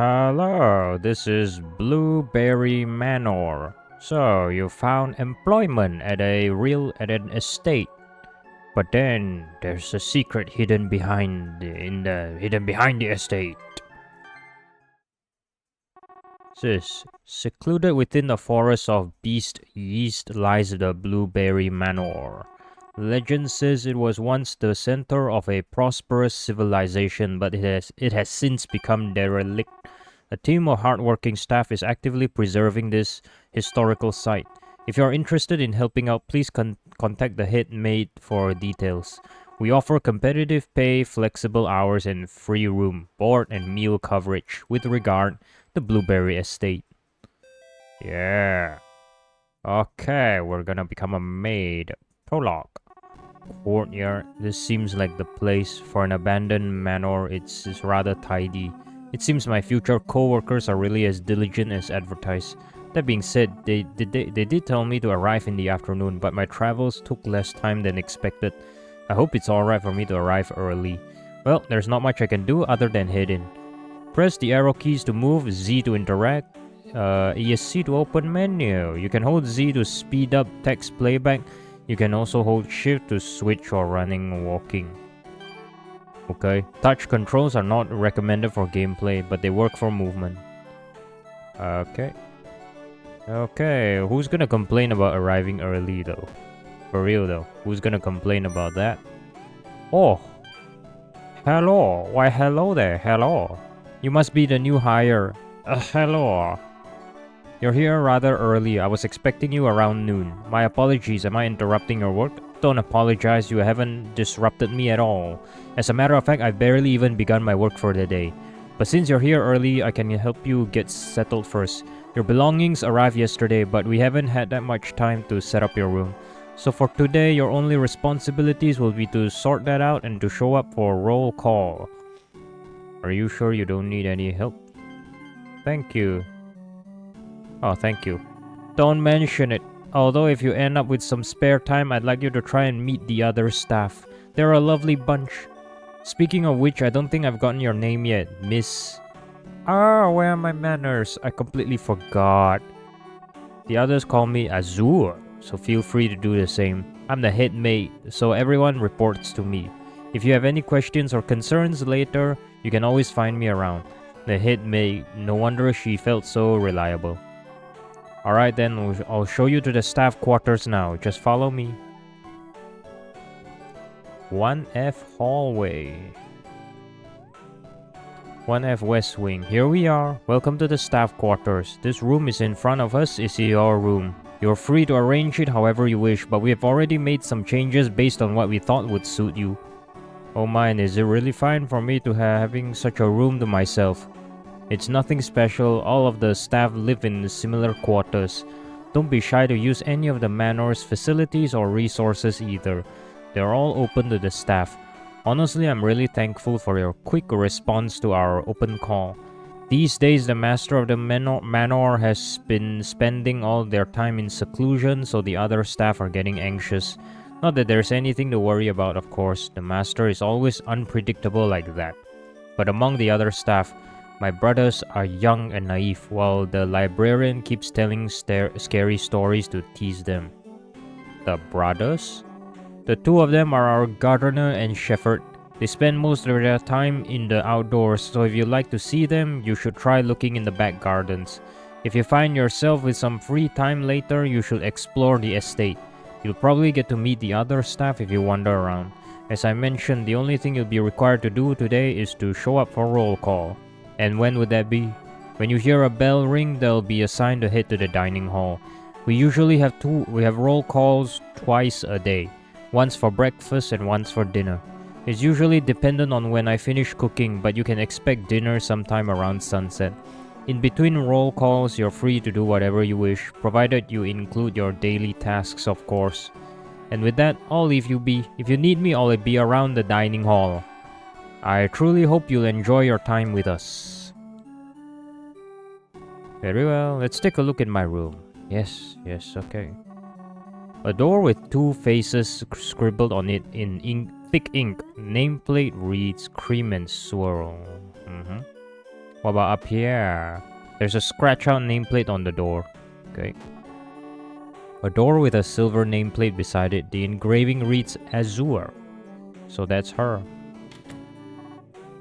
Hello, this is Blueberry Manor. So you found employment at an estate, but then there's a secret hidden behind the estate. Sis, secluded within the forest of Beast East lies the Blueberry Manor. Legend says it was once the center of a prosperous civilization, but it has since become derelict. A team of hardworking staff is actively preserving this historical site. If you are interested in helping out, please contact the head maid for details. We offer competitive pay, flexible hours, and free room, board, and meal coverage. With regard, the Blueberry Estate. Yeah. Okay, we're gonna become a maid. Prologue. Courtyard. This seems like the place for an abandoned manor. It's rather tidy. It seems my future co-workers are really as diligent as advertised. That being said, they did tell me to arrive in the afternoon, but my travels took less time than expected. I hope it's alright for me to arrive early. Well, there's not much I can do other than head in. Press the arrow keys to move, Z to interact, ESC to open menu. You can hold Z to speed up text playback. You can also hold shift to switch or running or walking. Okay, touch controls are not recommended for gameplay, but they work for movement. Okay, who's gonna complain about arriving early though? For real though, who's gonna complain about that? Oh, hello, why hello there, hello. You must be the new hire. Hello. You're here rather early. I was expecting you around noon. My apologies, am I interrupting your work? Don't apologize, you haven't disrupted me at all. As a matter of fact, I've barely even begun my work for the day. But since you're here early, I can help you get settled first. Your belongings arrived yesterday, but we haven't had that much time to set up your room. So for today, your only responsibilities will be to sort that out and to show up for roll call. Are you sure you don't need any help? Thank you. Oh, thank you. Don't mention it. Although if you end up with some spare time, I'd like you to try and meet the other staff. They're a lovely bunch. Speaking of which, I don't think I've gotten your name yet, Miss... Ah, where are my manners? I completely forgot. The others call me Azur, so feel free to do the same. I'm the head maid, so everyone reports to me. If you have any questions or concerns later, you can always find me around. The head maid, no wonder she felt so reliable. Alright then, I'll show you to the staff quarters now. Just follow me. 1F hallway. 1F West Wing. Here we are. Welcome to the staff quarters. This room is in front of us is your room. You're free to arrange it however you wish, but we have already made some changes based on what we thought would suit you. Oh man, is it really fine for me to having such a room to myself? It's nothing special, all of the staff live in similar quarters. Don't be shy to use any of the manor's facilities or resources either. They're all open to the staff. Honestly, I'm really thankful for your quick response to our open call. These days, the master of the manor has been spending all their time in seclusion, so the other staff are getting anxious. Not that there's anything to worry about, of course. The master is always unpredictable like that. But among the other staff, my brothers are young and naive, while the librarian keeps telling scary stories to tease them. The brothers? The two of them are our gardener and shepherd. They spend most of their time in the outdoors, so if you'd like to see them, you should try looking in the back gardens. If you find yourself with some free time later, you should explore the estate. You'll probably get to meet the other staff if you wander around. As I mentioned, the only thing you'll be required to do today is to show up for roll call. And when would that be? When you hear a bell ring, there'll be a sign to head to the dining hall. We usually have roll calls twice a day. Once for breakfast and once for dinner. It's usually dependent on when I finish cooking, but you can expect dinner sometime around sunset. In between roll calls, you're free to do whatever you wish, provided you include your daily tasks, of course. And with that, I'll leave you be. If you need me, I'll be around the dining hall. I truly hope you'll enjoy your time with us. Very well, let's take a look at my room. Yes, okay. A door with two faces scribbled on it in thick ink. Nameplate reads Cream and Swirl. What about up here? There's a scratch out nameplate on the door. Okay. A door with a silver nameplate beside it. The engraving reads Azure. So that's her.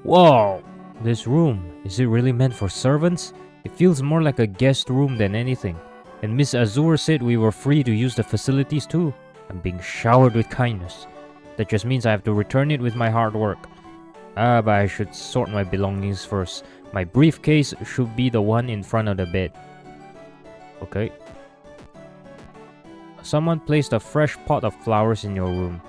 Whoa! This room, is it really meant for servants? It feels more like a guest room than anything. And Miss Azure said we were free to use the facilities too. I'm being showered with kindness. That just means I have to return it with my hard work. But I should sort my belongings first. My briefcase should be the one in front of the bed. Okay. Someone placed a fresh pot of flowers in your room.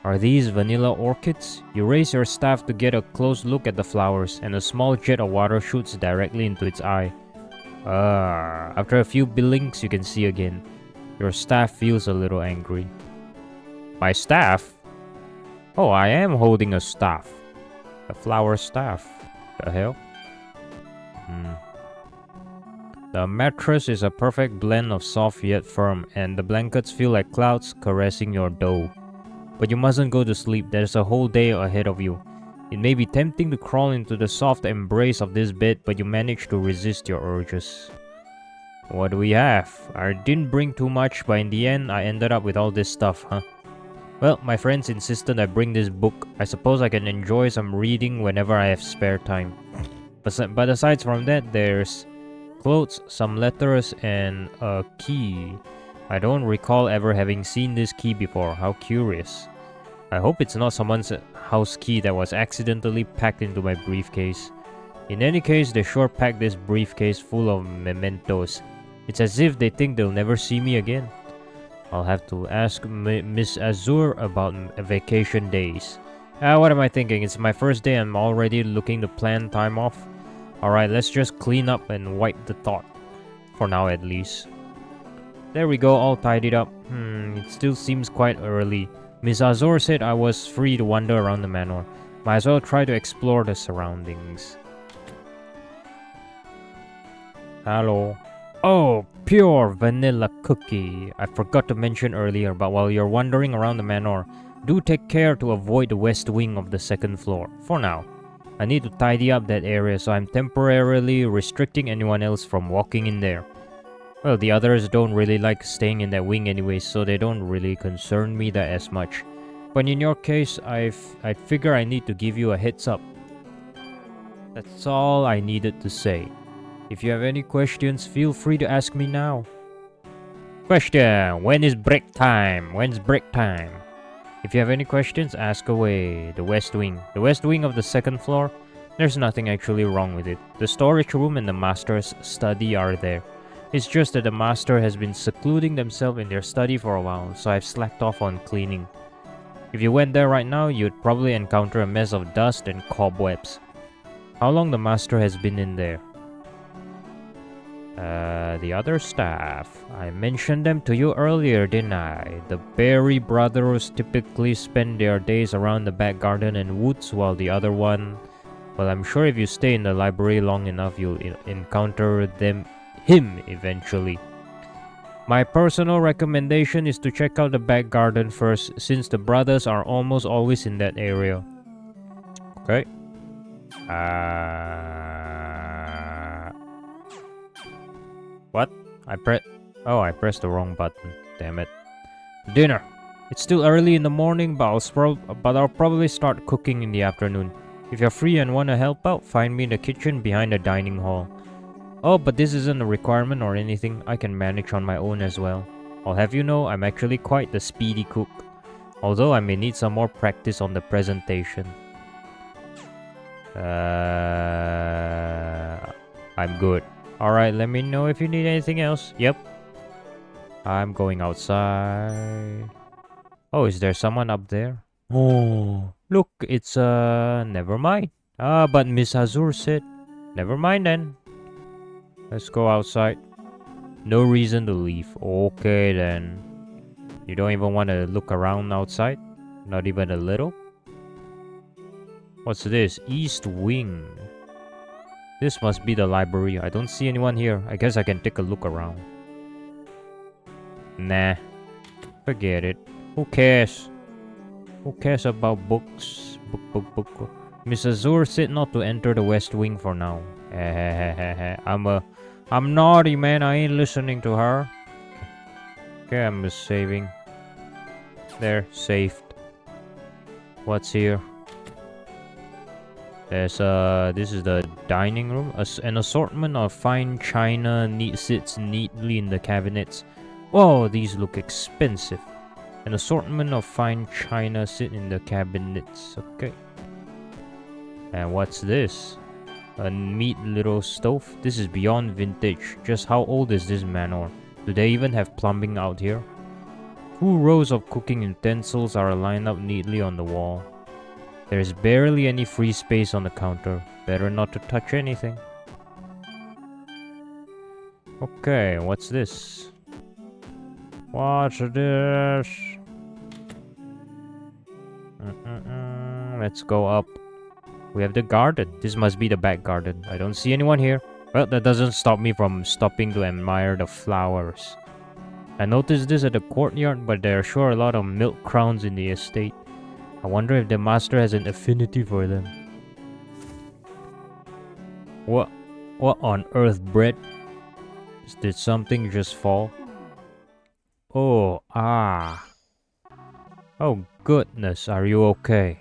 Are these vanilla orchids? You raise your staff to get a close look at the flowers, and a small jet of water shoots directly into its eye. After a few blinks, you can see again. Your staff feels a little angry. My staff? Oh, I am holding a staff. A flower staff. The hell? The mattress is a perfect blend of soft yet firm, and the blankets feel like clouds caressing your dough. But you mustn't go to sleep, there's a whole day ahead of you. It may be tempting to crawl into the soft embrace of this bed, but you manage to resist your urges. What do we have? I didn't bring too much, but in the end, I ended up with all this stuff, huh? Well, my friends insisted I bring this book. I suppose I can enjoy some reading whenever I have spare time. But aside from that, there's clothes, some letters, and a key. I don't recall ever having seen this key before. How curious. I hope it's not someone's house key that was accidentally packed into my briefcase. In any case, they sure packed this briefcase full of mementos. It's as if they think they'll never see me again. I'll have to ask Miss Azure about vacation days. What am I thinking? It's my first day. I'm already looking to plan time off. Alright, let's just clean up and wipe the thought. For now, at least. There we go, all tidied up. It still seems quite early. Miss Azure said I was free to wander around the manor. Might as well try to explore the surroundings. Hello. Oh, pure vanilla cookie. I forgot to mention earlier, but while you're wandering around the manor, do take care to avoid the west wing of the second floor. For now. I need to tidy up that area, so I'm temporarily restricting anyone else from walking in there. Well, the others don't really like staying in that wing anyway, so they don't really concern me that as much. But in your case, I figure I need to give you a heads up. That's all I needed to say. If you have any questions, feel free to ask me now. Question: when is break time? When's break time? If you have any questions, ask away. The west wing. The west wing of the second floor? There's nothing actually wrong with it. The storage room and the master's study are there. It's just that the master has been secluding themselves in their study for a while, so I've slacked off on cleaning. If you went there right now, you'd probably encounter a mess of dust and cobwebs. How long the master has been in there? The other staff. I mentioned them to you earlier, didn't I? The Berry brothers typically spend their days around the back garden and woods, while the other one... Well, I'm sure if you stay in the library long enough, you'll encounter him eventually. My personal recommendation is to check out the back garden first, since the brothers are almost always in that area. Okay. What? I pressed the wrong button. Damn it. Dinner. It's still early in the morning, but I'll probably start cooking in the afternoon. If you're free and want to help out, find me in the kitchen behind the dining hall. Oh, but this isn't a requirement or anything. I can manage on my own as well. I'll have you know, I'm actually quite the speedy cook. Although I may need some more practice on the presentation. I'm good. Alright, let me know if you need anything else. Yep. I'm going outside. Oh, is there someone up there? Oh, look, it's never mind. But Miss Azure said, never mind then. Let's go outside. No reason to leave. Okay then. You don't even want to look around outside? Not even a little? What's this? East Wing. This must be the library. I don't see anyone here. I guess I can take a look around. Nah. Forget it. Who cares? Who cares about books? Book. Miss Azur said not to enter the West Wing for now. I'm naughty, man. I ain't listening to her. Okay, I'm just saving. There, saved. What's here? There's this is the dining room. An assortment of fine china sits neatly in the cabinets. Oh, these look expensive. An assortment of fine china sit in the cabinets. Okay. And what's this? A neat little stove. This is beyond vintage. Just how old is this manor? Do they even have plumbing out here? 2 rows of cooking utensils are lined up neatly on the wall. There's barely any free space on the counter. Better not to touch anything. Okay, what's this? What's this? Let's go up. We have the garden. This must be the back garden. I don't see anyone here. Well, that doesn't stop me from stopping to admire the flowers. I noticed this at the courtyard, but there are sure a lot of milk crowns in the estate. I wonder if the master has an affinity for them. What on earth, Brett? Did something just fall? Oh, Oh goodness, are you okay?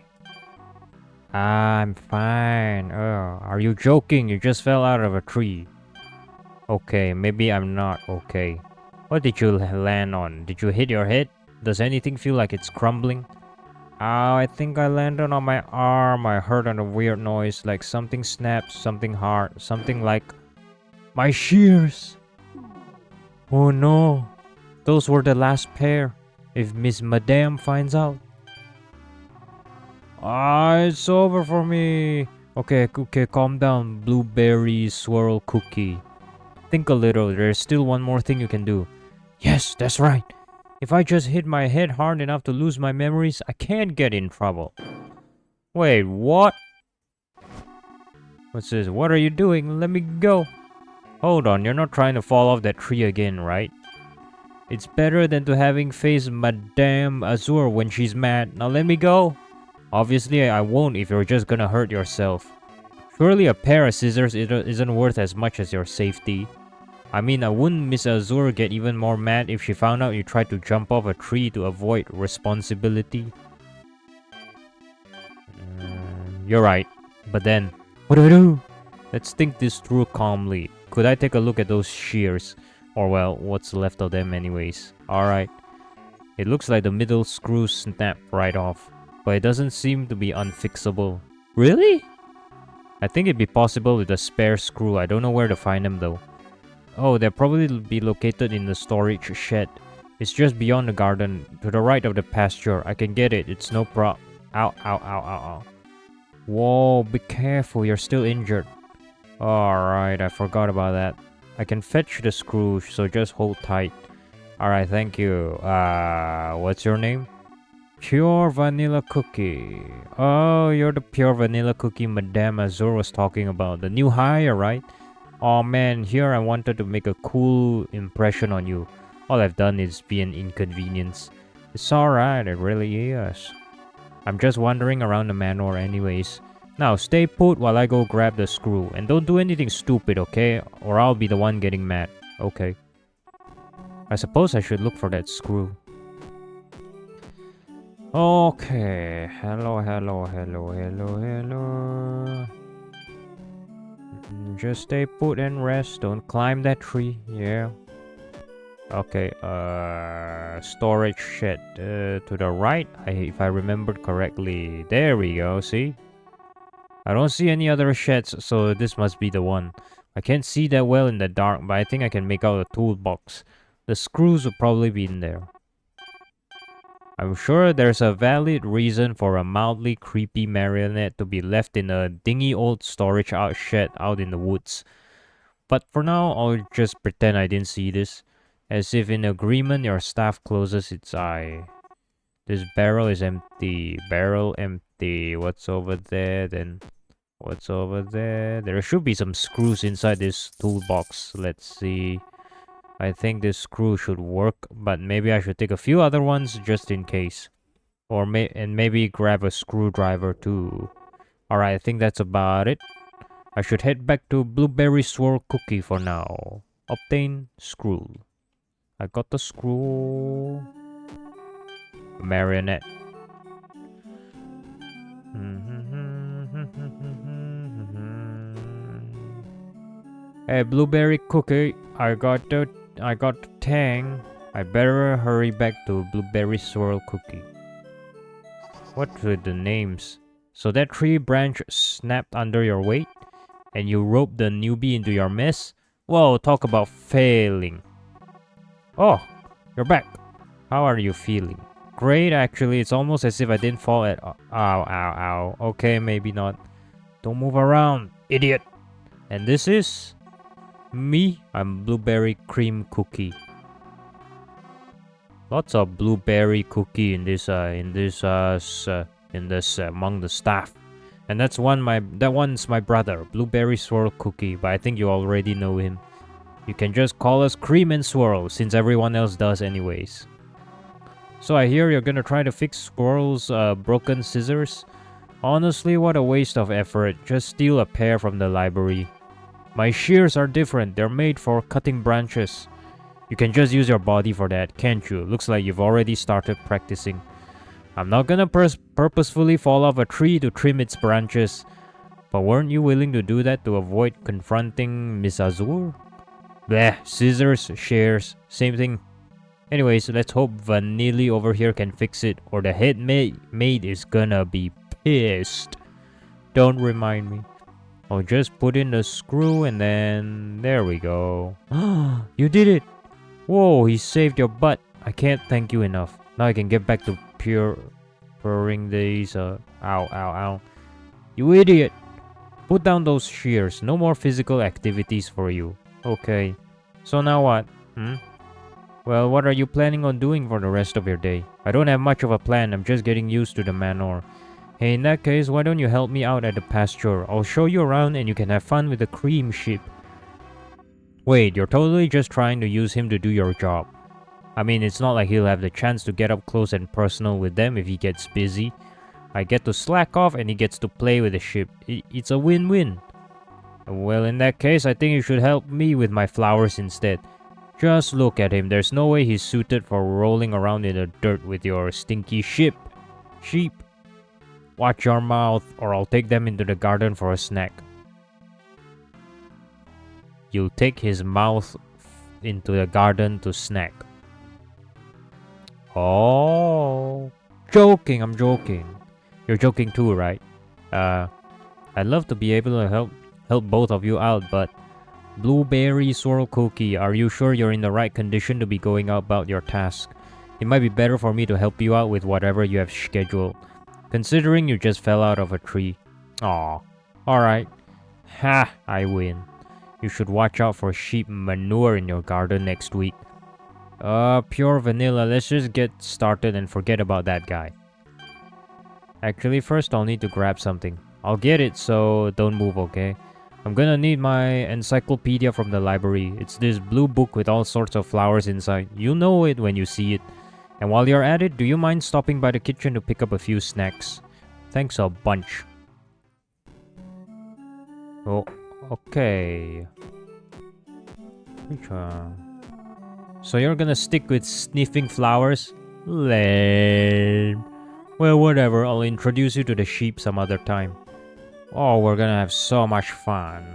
I'm fine. Oh, are you joking? You just fell out of a tree. Okay, maybe I'm not okay. What did you land on? Did you hit your head? Does anything feel like it's crumbling? Oh, I think I landed on my arm. I heard a weird noise, like something snapped, something hard, something like my shears. Oh no, those were the last pair. If Miss Madame finds out. It's over for me. Okay, calm down, blueberry swirl cookie. Think a little, there's still one more thing you can do. Yes, that's right. If I just hit my head hard enough to lose my memories, I can't get in trouble. Wait, what? What's this? What are you doing? Let me go. Hold on, you're not trying to fall off that tree again, right? It's better than to having faced Madame Azur when she's mad. Now let me go. Obviously, I won't if you're just gonna hurt yourself. Surely a pair of scissors isn't worth as much as your safety. I mean, wouldn't Miss Azur get even more mad if she found out you tried to jump off a tree to avoid responsibility? You're right. But then, what do I do? Let's think this through calmly. Could I take a look at those shears? Or well, what's left of them anyways. Alright. It looks like the middle screw snapped right off. But it doesn't seem to be unfixable. Really? I think it'd be possible with a spare screw. I don't know where to find them though. Oh, they'll probably be located in the storage shed. It's just beyond the garden, to the right of the pasture. I can get it. It's no prob. Ow, ow, ow, ow, ow. Whoa, be careful. You're still injured. Alright, I forgot about that. I can fetch the screw, so just hold tight. Alright, thank you. What's your name? Pure Vanilla Cookie. Oh, you're the Pure Vanilla Cookie Madame Azur was talking about. The new hire, right? Oh man, here I wanted to make a cool impression on you. All I've done is be an inconvenience. It's alright, it really is. I'm just wandering around the manor anyways. Now, stay put while I go grab the screw. And don't do anything stupid, okay? Or I'll be the one getting mad. Okay. I suppose I should look for that screw. Okay. Hello. Just stay put and rest. Don't climb that tree. Yeah. Okay. Storage shed. To the right, if I remembered correctly. There we go. See? I don't see any other sheds, so this must be the one. I can't see that well in the dark, but I think I can make out a toolbox. The screws will probably be in there. I'm sure there's a valid reason for a mildly creepy marionette to be left in a dingy old storage shed out in the woods. But for now, I'll just pretend I didn't see this. As if in agreement, your staff closes its eye. This barrel is empty. Barrel empty. What's over there then? What's over there? There should be some screws inside this toolbox. Let's see. I think this screw should work, but maybe I should take a few other ones just in case. Or maybe grab a screwdriver too. Alright, I think that's about it. I should head back to Blueberry Swirl Cookie for now. Obtain screw. I got the screw. Marionette. Hey, Blueberry Cookie, I got the tang. I better hurry back to Blueberry Swirl Cookie. What were the names? So that tree branch snapped under your weight, and you roped the newbie into your mess? Whoa, talk about failing. Oh, you're back. How are you feeling? Great, actually. It's almost as if I didn't fall at... Ow, ow, ow. Okay, maybe not. Don't move around, idiot. And this is... me. I'm Blueberry Cream Cookie. Lots of blueberry cookie in this among the staff. And that one's my brother, Blueberry Swirl Cookie, but I think you already know him. You can just call us Cream and Swirl, since everyone else does anyways. So I hear you're gonna try to fix Squirrel's broken scissors? Honestly, what a waste of effort. Just steal a pair from the library. My shears are different, they're made for cutting branches. You can just use your body for that, can't you? Looks like you've already started practicing. I'm not gonna purposefully fall off a tree to trim its branches. But weren't you willing to do that to avoid confronting Miss Azur? Bleh, scissors, shears, same thing. Anyways, let's hope Vanilli over here can fix it, or the head maid is gonna be pissed. Don't remind me. I'll just put in the screw and then... there we go. You did it! Whoa, he saved your butt. I can't thank you enough. Now I can get back to purring these... ow, ow, ow. You idiot! Put down those shears. No more physical activities for you. Okay. So now what? Well, what are you planning on doing for the rest of your day? I don't have much of a plan. I'm just getting used to the manor. Hey, in that case, why don't you help me out at the pasture? I'll show you around and you can have fun with the cream sheep. Wait, you're totally just trying to use him to do your job. I mean, it's not like he'll have the chance to get up close and personal with them if he gets busy. I get to slack off and he gets to play with the sheep. It's a win-win. Well, in that case, I think you should help me with my flowers instead. Just look at him. There's no way he's suited for rolling around in the dirt with your stinky sheep. Watch your mouth, or I'll take them into the garden for a snack. You'll take his mouth into the garden to snack. Oh, joking, I'm joking. You're joking too, right? I'd love to be able to help both of you out, but Blueberry Swirl Cookie, are you sure you're in the right condition to be going about your task? It might be better for me to help you out with whatever you have scheduled, considering you just fell out of a tree. Aw, alright. Ha, I win. You should watch out for sheep manure in your garden next week. Pure vanilla, let's just get started and forget about that guy. Actually, first I'll need to grab something. I'll get it, so don't move, okay? I'm gonna need my encyclopedia from the library. It's this blue book with all sorts of flowers inside. You'll know it when you see it. And while you're at it, do you mind stopping by the kitchen to pick up a few snacks? Thanks a bunch. Oh, okay. Which one? So you're gonna stick with sniffing flowers? Lame. Well, whatever. I'll introduce you to the sheep some other time. Oh, we're gonna have so much fun.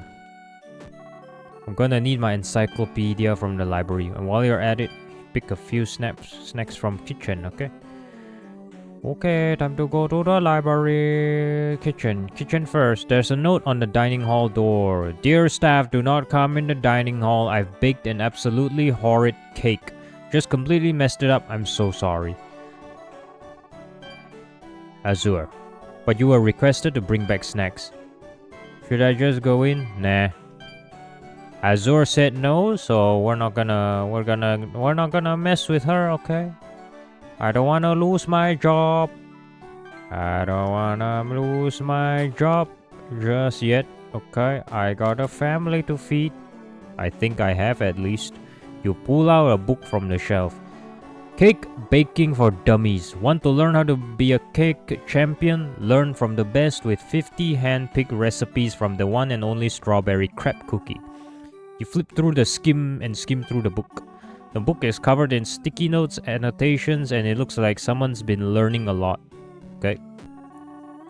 I'm gonna need my encyclopedia from the library. And while you're at it, pick a few snacks from kitchen, okay? Okay, time to go to the library. Kitchen first. There's a note on the dining hall door. Dear staff, do not come in the dining hall. I've baked an absolutely horrid cake. Just completely messed it up. I'm so sorry. Azur. But you were requested to bring back snacks. Should I just go in? Nah. Azur said no, so we're not gonna mess with her, okay? I don't wanna lose my job. I don't wanna lose my job just yet, okay? I got a family to feed. I think I have at least. You pull out a book from the shelf. Cake baking for dummies. Want to learn how to be a cake champion? Learn from the best with 50 hand-picked recipes from the one and only strawberry crepe cookie. You flip through the skim through the book. The book is covered in sticky notes, annotations, and it looks like someone's been learning a lot. Okay.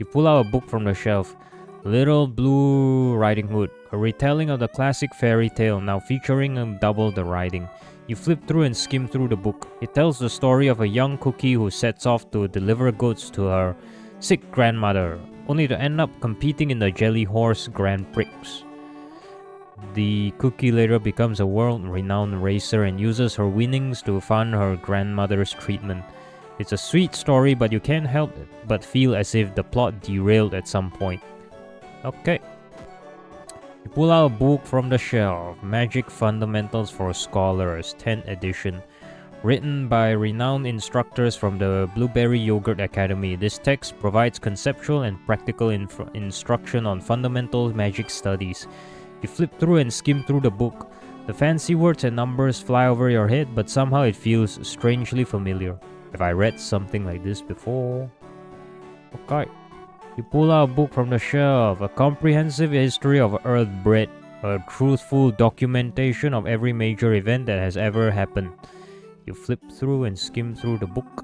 You pull out a book from the shelf. Little Blue Riding Hood, a retelling of the classic fairy tale, now featuring double the writing. You flip through and skim through the book. It tells the story of a young cookie who sets off to deliver goods to her sick grandmother, only to end up competing in the Jelly Horse Grand Prix. The cookie later becomes a world-renowned racer and uses her winnings to fund her grandmother's treatment. It's a sweet story, but you can't help but feel as if the plot derailed at some point. Okay. You pull out a book from the shelf, Magic Fundamentals for Scholars, 10th edition. Written by renowned instructors from the Blueberry Yogurt Academy, this text provides conceptual and practical instruction on fundamental magic studies. You flip through and skim through the book. The fancy words and numbers fly over your head, but somehow it feels strangely familiar. Have I read something like this before? Okay. You pull out a book from the shelf, A Comprehensive History of Earthbread, a truthful documentation of every major event that has ever happened. You flip through and skim through the book.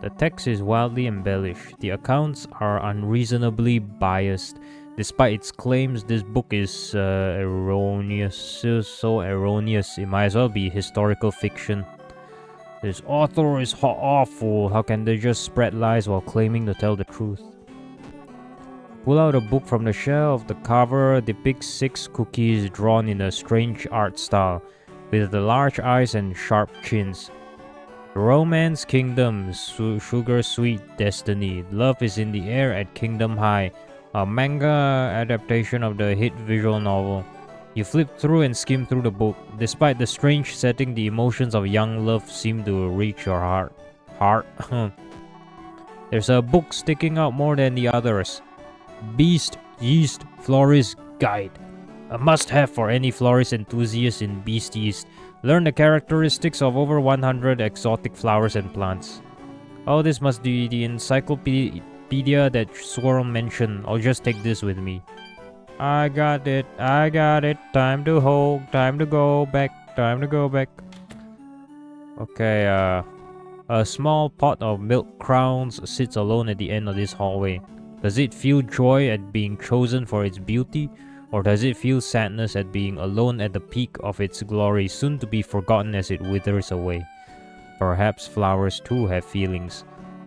The text is wildly embellished. The accounts are unreasonably biased. Despite its claims, this book is erroneous, so erroneous, it might as well be historical fiction. This author is awful. How can they just spread lies while claiming to tell the truth? Pull out a book from the shelf. The cover depicts 6 cookies drawn in a strange art style, with the large eyes and sharp chins. Romance Kingdom, Sugar Sweet Destiny. Love is in the air at Kingdom High, a manga adaptation of the hit visual novel. You flip through and skim through the book. Despite the strange setting, the emotions of young love seem to reach your heart. There's a book sticking out more than the others. Beast Yeast Florist Guide. A must-have for any florist enthusiast in Beast Yeast. Learn the characteristics of over 100 exotic flowers and plants. Oh, this must be the encyclopedia that Swirl mentioned. I'll just take this with me. I got it. Time to hold. Time to go back. Okay, a small pot of milk crowns sits alone at the end of this hallway. Does it feel joy at being chosen for its beauty? Or does it feel sadness at being alone at the peak of its glory, soon to be forgotten as it withers away? Perhaps flowers too have feelings.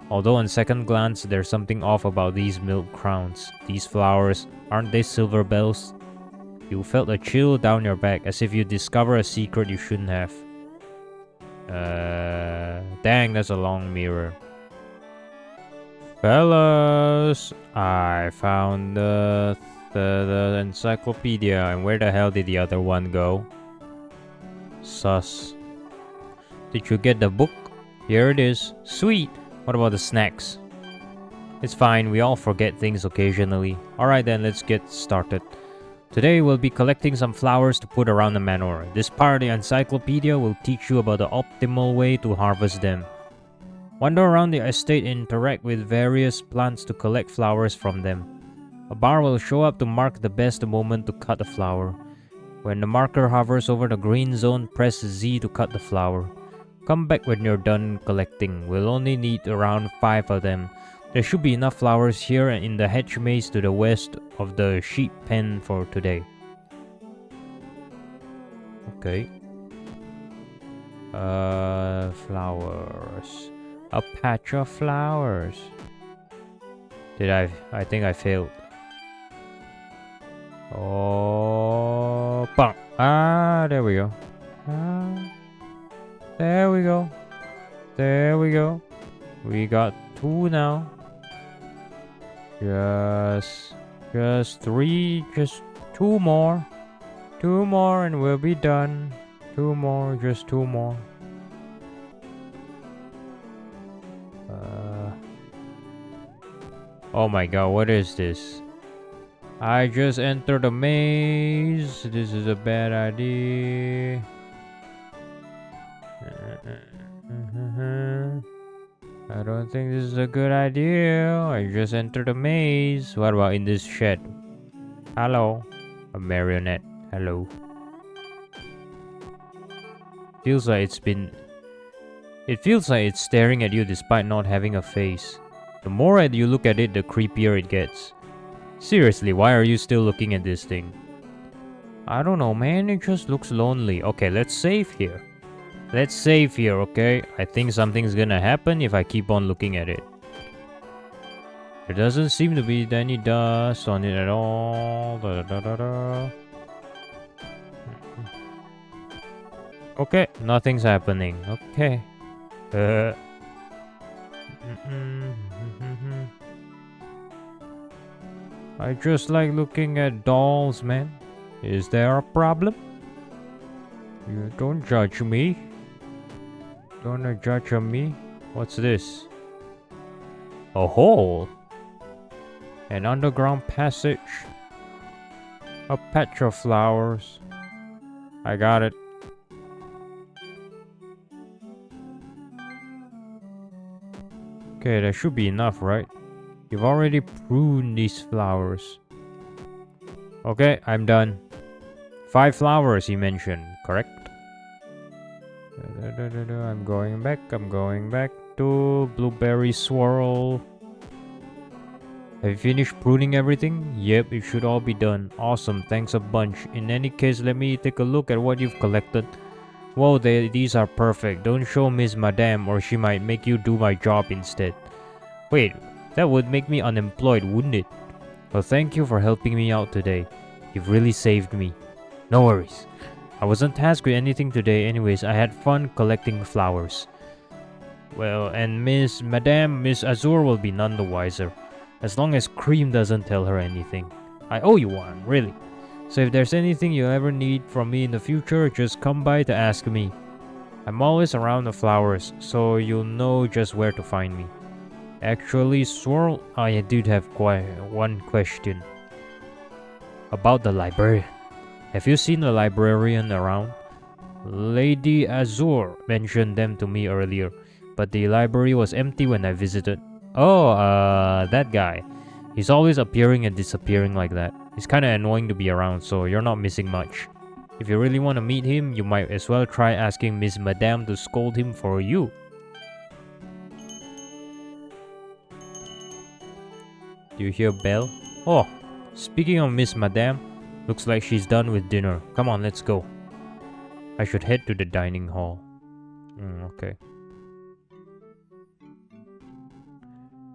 Although on second glance, there's something off about these milk crowns. These flowers, aren't they silver bells? You felt a chill down your back, as if you discover a secret you shouldn't have. Dang, that's a long mirror. Fellas, I found the encyclopedia, and where the hell did the other one go? Sus. Did you get the book? Here it is. Sweet! What about the snacks? It's fine, we all forget things occasionally. Alright then, let's get started. Today we'll be collecting some flowers to put around the manor. This part of the encyclopedia will teach you about the optimal way to harvest them. Wander around the estate and interact with various plants to collect flowers from them. A bar will show up to mark the best moment to cut a flower. When the marker hovers over the green zone, press Z to cut the flower. Come back when you're done collecting. We'll only need around 5 of them. There should be enough flowers here and in the hedge maze to the west of the sheep pen for today. Okay. Flowers. A patch of flowers. I think I failed. Oh, bang. There we go. There we go. There we go. We got 2 now. Just 3, just 2 more. 2 more and we'll be done. 2 more, just 2 more. Oh my god, what is this? I just entered a maze. This is a bad idea. I don't think this is a good idea. I just entered a maze. What about in this shed? Hello. A marionette. Hello. Feels like It feels like it's staring at you despite not having a face. The more you look at it, the creepier it gets. Seriously, why are you still looking at this thing? I don't know, man. It just looks lonely. Okay, let's save here. Let's save here, okay? I think something's gonna happen if I keep on looking at it. There doesn't seem to be any dust on it at all. Okay, nothing's happening. Okay. I just like looking at dolls, man. Is there a problem? You don't judge me. Don't judge me. What's this? A hole. An underground passage. A patch of flowers. I got it. Okay, that should be enough, right? You've already pruned these flowers. Okay, I'm done. 5 flowers he mentioned, correct? I'm going back to Blueberry Swirl. Have you finished pruning everything? Yep, it should all be done. Awesome, thanks a bunch. In any case, let me take a look at what you've collected. Whoa, these are perfect. Don't show Miss Madame or she might make you do my job instead. Wait, that would make me unemployed, wouldn't it? Well, thank you for helping me out today. You've really saved me. No worries. I wasn't tasked with anything today anyways. I had fun collecting flowers. Well, and Miss Azur will be none the wiser. As long as Cream doesn't tell her anything. I owe you one, really. So if there's anything you ever need from me in the future, just come by to ask me. I'm always around the flowers, so you'll know just where to find me. Actually, Swirl, I did have one question. About the librarian. Have you seen the librarian around? Lady Azur mentioned them to me earlier, but the library was empty when I visited. Oh, that guy. He's always appearing and disappearing like that. He's kinda annoying to be around, so you're not missing much. If you really want to meet him, you might as well try asking Miss Madame to scold him for you. Do you hear a bell? Oh, speaking of Miss Madame, looks like she's done with dinner. Come on, let's go. I should head to the dining hall. Okay.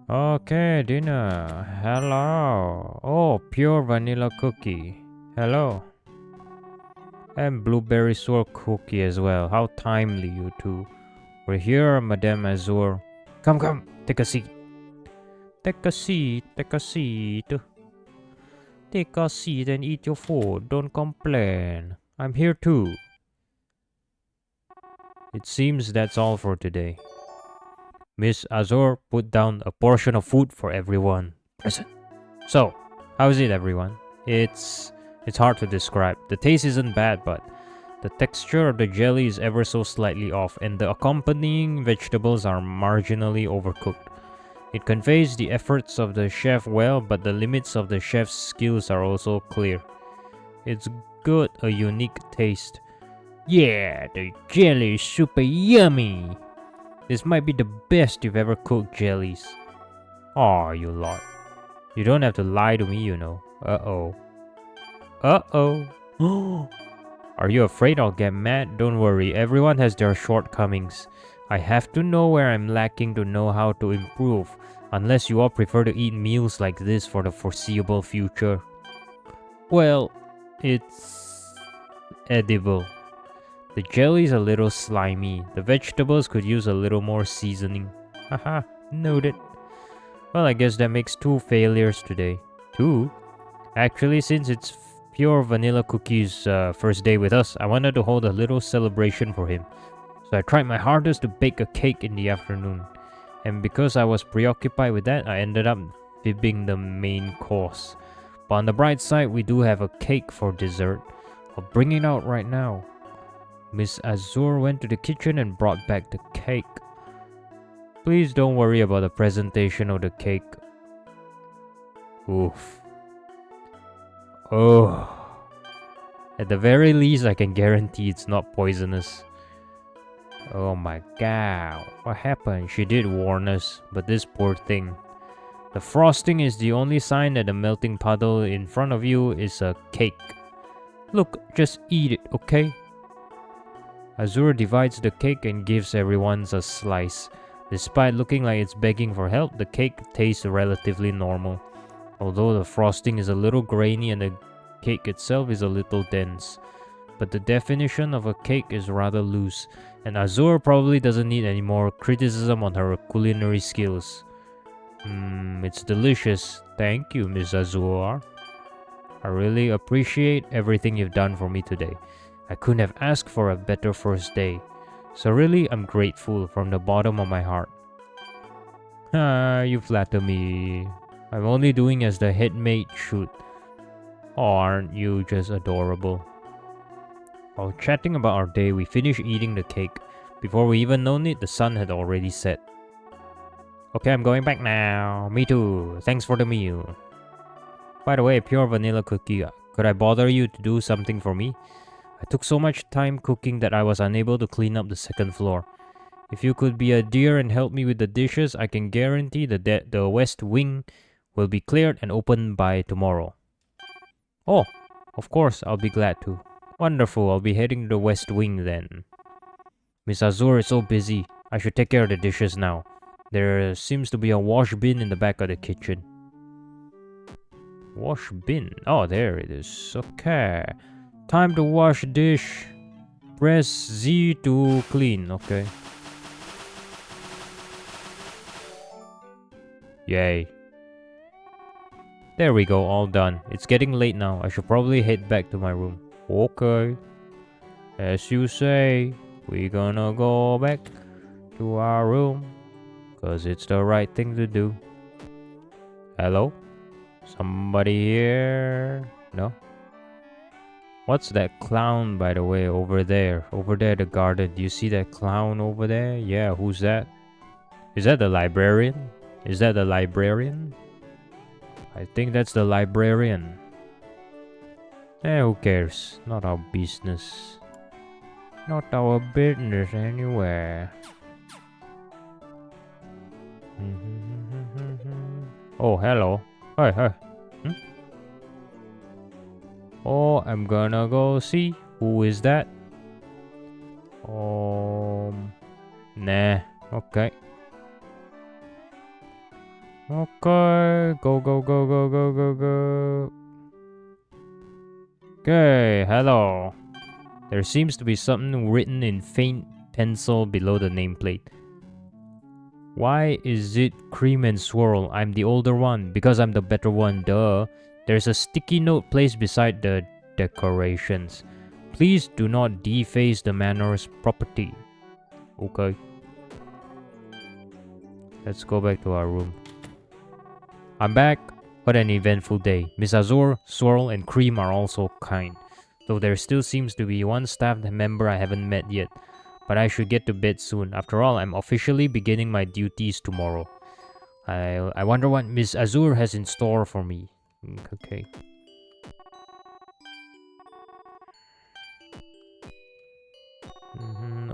Okay, dinner. Hello. Oh, pure vanilla cookie. Hello. And blueberry swirl cookie as well. How timely, you two. We're here, Madame Azur. Come, take a seat. Take a seat. Take a seat and eat your food. Don't complain. I'm here too. It seems that's all for today. Miss Azur put down a portion of food for everyone present. So, how's it, everyone? It's hard to describe. The taste isn't bad, but the texture of the jelly is ever so slightly off, and the accompanying vegetables are marginally overcooked. It conveys the efforts of the chef well, but the limits of the chef's skills are also clear. It's good, a unique taste. Yeah, the jelly is super yummy. This might be the best you've ever cooked jellies. Aw, you lot. You don't have to lie to me, you know. Uh-oh. Are you afraid I'll get mad? Don't worry, everyone has their shortcomings. I have to know where I'm lacking to know how to improve, unless you all prefer to eat meals like this for the foreseeable future. Well, it's edible. The jelly's a little slimy. The vegetables could use a little more seasoning. Haha, noted. Well, I guess that makes 2 failures today. 2? Actually, since it's pure vanilla cookies' first day with us, I wanted to hold a little celebration for him. So I tried my hardest to bake a cake in the afternoon. And because I was preoccupied with that, I ended up fibbing the main course. But on the bright side, we do have a cake for dessert. I'll bring it out right now. Miss Azur went to the kitchen and brought back the cake. Please don't worry about the presentation of the cake. Oof. Oh. At the very least, I can guarantee it's not poisonous. Oh my god. What happened? She did warn us, but this poor thing. The frosting is the only sign that the melting puddle in front of you is a cake. Look, just eat it, okay? Azur divides the cake and gives everyone a slice. Despite looking like it's begging for help, the cake tastes relatively normal. Although the frosting is a little grainy and the cake itself is a little dense. But the definition of a cake is rather loose, and Azur probably doesn't need any more criticism on her culinary skills. It's delicious. Thank you, Miss Azur. I really appreciate everything you've done for me today. I couldn't have asked for a better first day. So really, I'm grateful from the bottom of my heart. You flatter me. I'm only doing as the head maid should. Aren't you just adorable? While chatting about our day, we finished eating the cake. Before we even known it, the sun had already set. Okay, I'm going back now. Me too. Thanks for the meal. By the way, pure vanilla cookie. Could I bother you to do something for me? I took so much time cooking that I was unable to clean up the second floor. If you could be a dear and help me with the dishes, I can guarantee that the west wing will be cleared and open by tomorrow. Oh, of course, I'll be glad to. Wonderful, I'll be heading to the west wing then. Miss Azur is so busy. I should take care of the dishes now. There seems to be a wash bin in the back of the kitchen. Wash bin? Oh, there it is. Okay. Time to wash dish. Press Z to clean. Okay. Yay. There we go, all done. It's getting late now. I should probably head back to my room. Okay. As you say, we're gonna go back to our room. Cause it's the right thing to do. Hello? Somebody here? No? What's that clown, by the way, over there? Over there, the garden. Do you see that clown over there? Yeah, who's that? Is that the librarian? Is that the librarian? I think that's the librarian. Who cares? Not our business. Not our business anywhere. Oh, hello. Hey. Oh, I'm gonna go see. Who is that? Nah. Okay. Okay. Go. Okay, hello. There seems to be something written in faint pencil below the nameplate. Why is it cream and swirl? I'm the older one, because I'm the better one, duh. There's a sticky note placed beside the decorations. Please do not deface the manor's property. Okay. Let's go back to our room. I'm back. What an eventful day. Miss Azur, Swirl, and Cream are also kind. Though there still seems to be one staff member I haven't met yet. But I should get to bed soon. After all, I'm officially beginning my duties tomorrow. I wonder what Miss Azur has in store for me. Okay.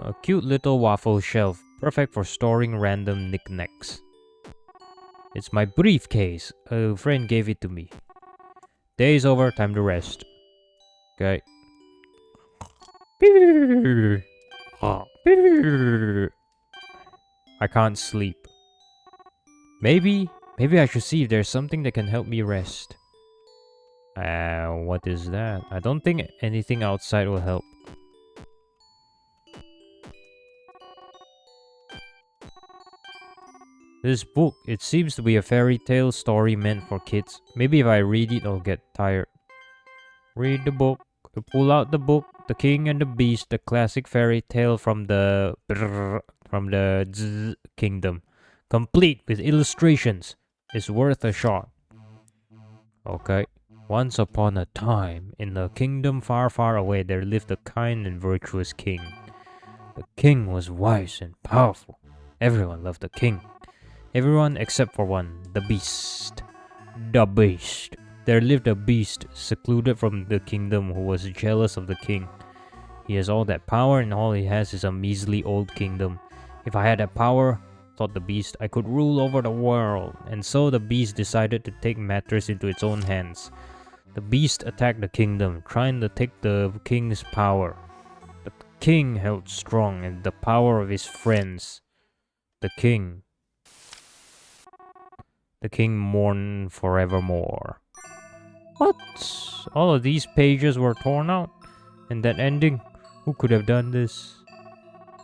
A cute little waffle shelf. Perfect for storing random knickknacks. It's my briefcase. A friend gave it to me. Day's over, time to rest. Okay. I can't sleep. Maybe I should see if there's something that can help me rest. What is that? I don't think anything outside will help. This book, it seems to be a fairy tale story meant for kids. Maybe if I read it, I'll get tired. Read the book. Pull out the book. The King and the Beast, the classic fairy tale from the kingdom. Complete with illustrations. Is worth a shot. Okay. Once upon a time, in a kingdom far, far away, there lived a kind and virtuous king. The king was wise and powerful. Everyone loved the king. Everyone except for one, the beast. The beast. There lived a beast, secluded from the kingdom, who was jealous of the king. He has all that power, and all he has is a measly old kingdom. If I had that power, thought the beast, I could rule over the world. And so the beast decided to take matters into its own hands. The beast attacked the kingdom, trying to take the king's power. But the king held strong in the power of his friends. The king mourned forevermore. What? All of these pages were torn out? And that ending? Who could have done this?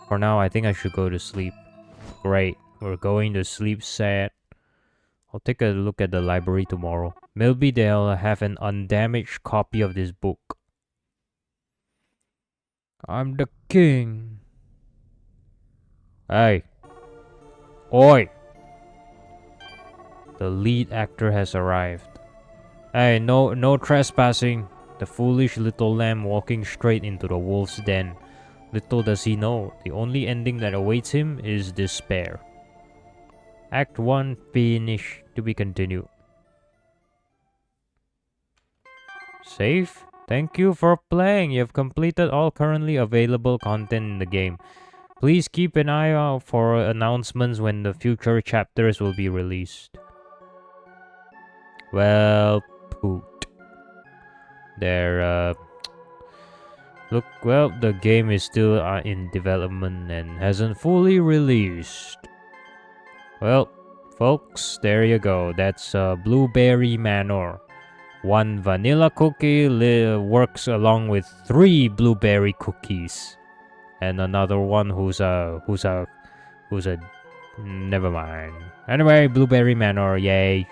For now, I think I should go to sleep. Great, we're going to sleep sad. I'll take a look at the library tomorrow. Maybe they'll have an undamaged copy of this book. I'm the king. Hey. Oi! The lead actor has arrived. Hey, no trespassing. The foolish little lamb walking straight into the wolf's den. Little does he know, the only ending that awaits him is despair. Act 1 finish, to be continued. Save? Thank you for playing. You have completed all currently available content in the game. Please keep an eye out for announcements when the future chapters will be released. Well, poot. Look, well, the game is still in development and hasn't fully released. Well, folks, there you go. That's Blueberry Manor. One vanilla cookie works along with 3 blueberry cookies, and another one who's a never mind. Anyway, Blueberry Manor, yay.